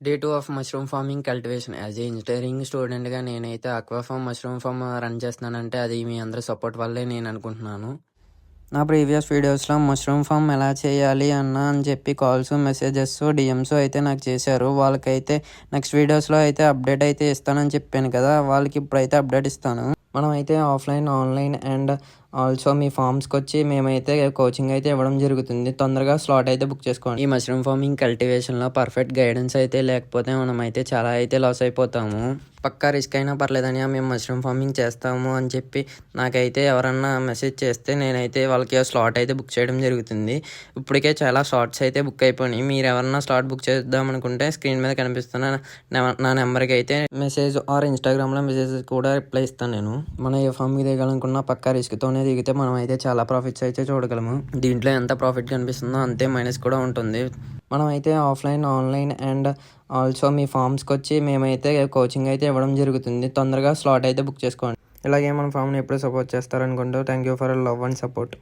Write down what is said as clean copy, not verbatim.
Day 2 of mushroom farming cultivation. As a engineering స్టూడెంట్‌గా నేనైతే aqua farm, mushroom farm run చేస్తున్నానంటే అది మీ అందరి సపోర్ట్ వల్లే నేను అనుకుంటున్నాను. నా ప్రీవియస్ వీడియోస్‌లో మష్రూమ్ ఫార్మ్ ఎలా చేయాలి అని చెప్పి కాల్స్, మెసేజెస్, డీఎమ్స్ అయితే నాకు చేశారు. వాళ్ళకైతే నెక్స్ట్ వీడియోస్‌లో అయితే అప్డేట్ అయితే ఇస్తానని చెప్పాను కదా! వాళ్ళకి ఇప్పుడైతే అప్డేట్ ఇస్తాను. మనమైతే ఆఫ్‌లైన్, ఆన్‌లైన్ అండ్ ఆల్సో మీ ఫార్మ్స్‌కొచ్చి మేమైతే కోచింగ్ అయితే ఇవ్వడం జరుగుతుంది. తొందరగా స్లాట్ అయితే బుక్ చేసుకోండి. ఈ మష్రూమ్ ఫార్మింగ్ కల్టివేషన్‌లో పర్ఫెక్ట్ గైడెన్స్ అయితే లేకపోతే మనమైతే చాలా అయితే లాస్ అయిపోతాము. పక్కా రిస్క్ అయినా పర్లేదని మేము మష్రూమ్ ఫార్మింగ్ చేస్తాము అని చెప్పి నాకైతే ఎవరన్నా మెసేజ్ చేస్తే నేనైతే వాళ్ళకి ఆ స్లాట్ అయితే బుక్ చేయడం జరుగుతుంది. ఇప్పటికే చాలా స్లాట్స్ అయితే బుక్ అయిపోయినాయి. మీరు ఎవరన్నా స్లాట్ బుక్ చేద్దామనుకుంటే స్క్రీన్ మీద కనిపిస్తున్న నా నెంబర్కి అయితే మెసేజ్ ఆర్ ఇన్స్టాగ్రామ్లో మెసేజ్ కూడా రిప్లై ఇస్తాను నేను. మనం ఏ ఫార్మ్కి దిగాలనుకున్నా పక్కా రిస్క్తోనే దిగితే మనం అయితే చాలా ప్రాఫిట్స్ అయితే చూడగలము. దీంట్లో ఎంత ప్రాఫిట్ కనిపిస్తుందో అంతే మైనస్ కూడా ఉంటుంది. మనం అయితే ఆఫ్‌లైన్, ఆన్‌లైన్ అండ్ ఆల్సో మీ ఫార్మ్స్‌కొచ్చి మేమైతే కోచింగ్ అయితే ఇవ్వడం జరుగుతుంది. తొందరగా స్లాట్ అయితే బుక్ చేసుకోండి. ఇలాగే మన ఫార్మ్‌ని ఎప్పుడు సపోర్ట్ చేస్తారనుకుంటూ thank you for love and support.